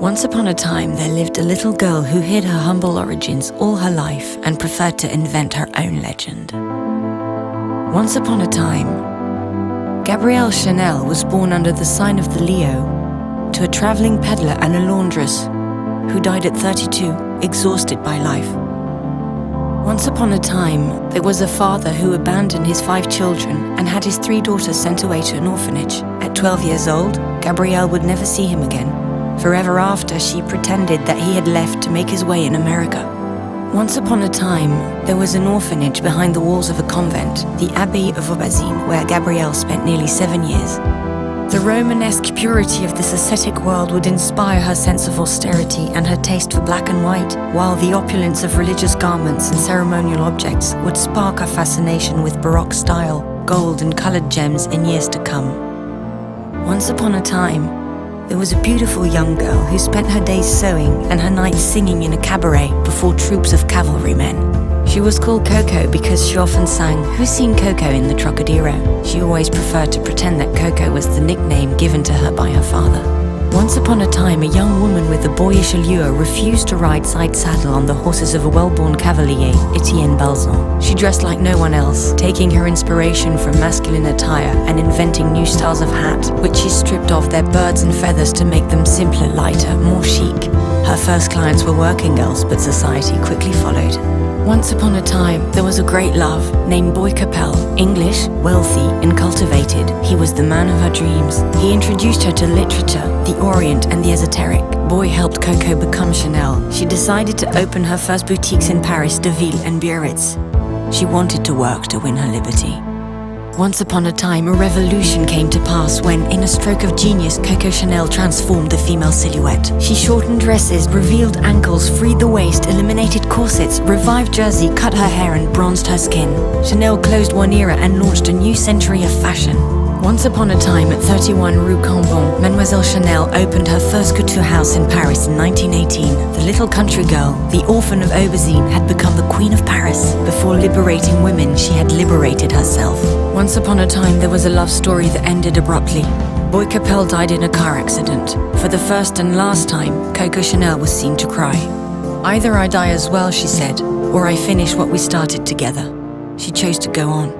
Once upon a time, there lived a little girl who hid her humble origins all her life and preferred to invent her own legend. Once upon a time, Gabrielle Chanel was born under the sign of the Leo to a traveling peddler and a laundress who died at 32, exhausted by life. Once upon a time, there was a father who abandoned his 5 children and had his 3 daughters sent away to an orphanage. At 12 years old, Gabrielle would never see him again. Forever after, she pretended that he had left to make his way in America. Once upon a time, there was an orphanage behind the walls of a convent, the Abbey of Aubazine, where Gabrielle spent nearly 7 years. The Romanesque purity of this ascetic world would inspire her sense of austerity and her taste for black and white, while the opulence of religious garments and ceremonial objects would spark her fascination with Baroque style, gold and colored gems in years to come. Once upon a time, there was a beautiful young girl who spent her days sewing and her nights singing in a cabaret before troops of cavalrymen. She was called Coco because she often sang, "Who's seen Coco in the Trocadero?" She always preferred to pretend that Coco was the nickname given to her by her father. Once upon a time, a young woman with a boyish allure refused to ride side saddle on the horses of a well-born cavalier, Etienne Balzan. She dressed like no one else, taking her inspiration from masculine attire and inventing new styles of hat, which she stripped off their birds and feathers to make them simpler, lighter, more chic. Her first clients were working girls, but society quickly followed. Once upon a time, there was a great love named Boya Capela. English, wealthy, and cultivated, he was the man of her dreams. He introduced her to literature, the Orient, and the esoteric. Boy helped Coco become Chanel. She decided to open her first boutiques in Paris, Deauville, and Biarritz. She wanted to work to win her liberty. Once upon a time, a revolution came to pass when, in a stroke of genius, Coco Chanel transformed the female silhouette. She shortened dresses, revealed ankles, freed the waist, eliminated corsets, revived jersey, cut her hair and bronzed her skin. Chanel closed one era and launched a new century of fashion. Once upon a time, at 31 Rue Cambon, Mademoiselle Chanel opened her first couture house in Paris in 1918. The little country girl, the orphan of Aubazine, had become the queen of Paris. Before liberating women, she had liberated herself. Once upon a time, there was a love story that ended abruptly. Boya Capela died in a car accident. For the first and last time, Coco Chanel was seen to cry. "Either I die as well," she said, "or I finish what we started together." She chose to go on.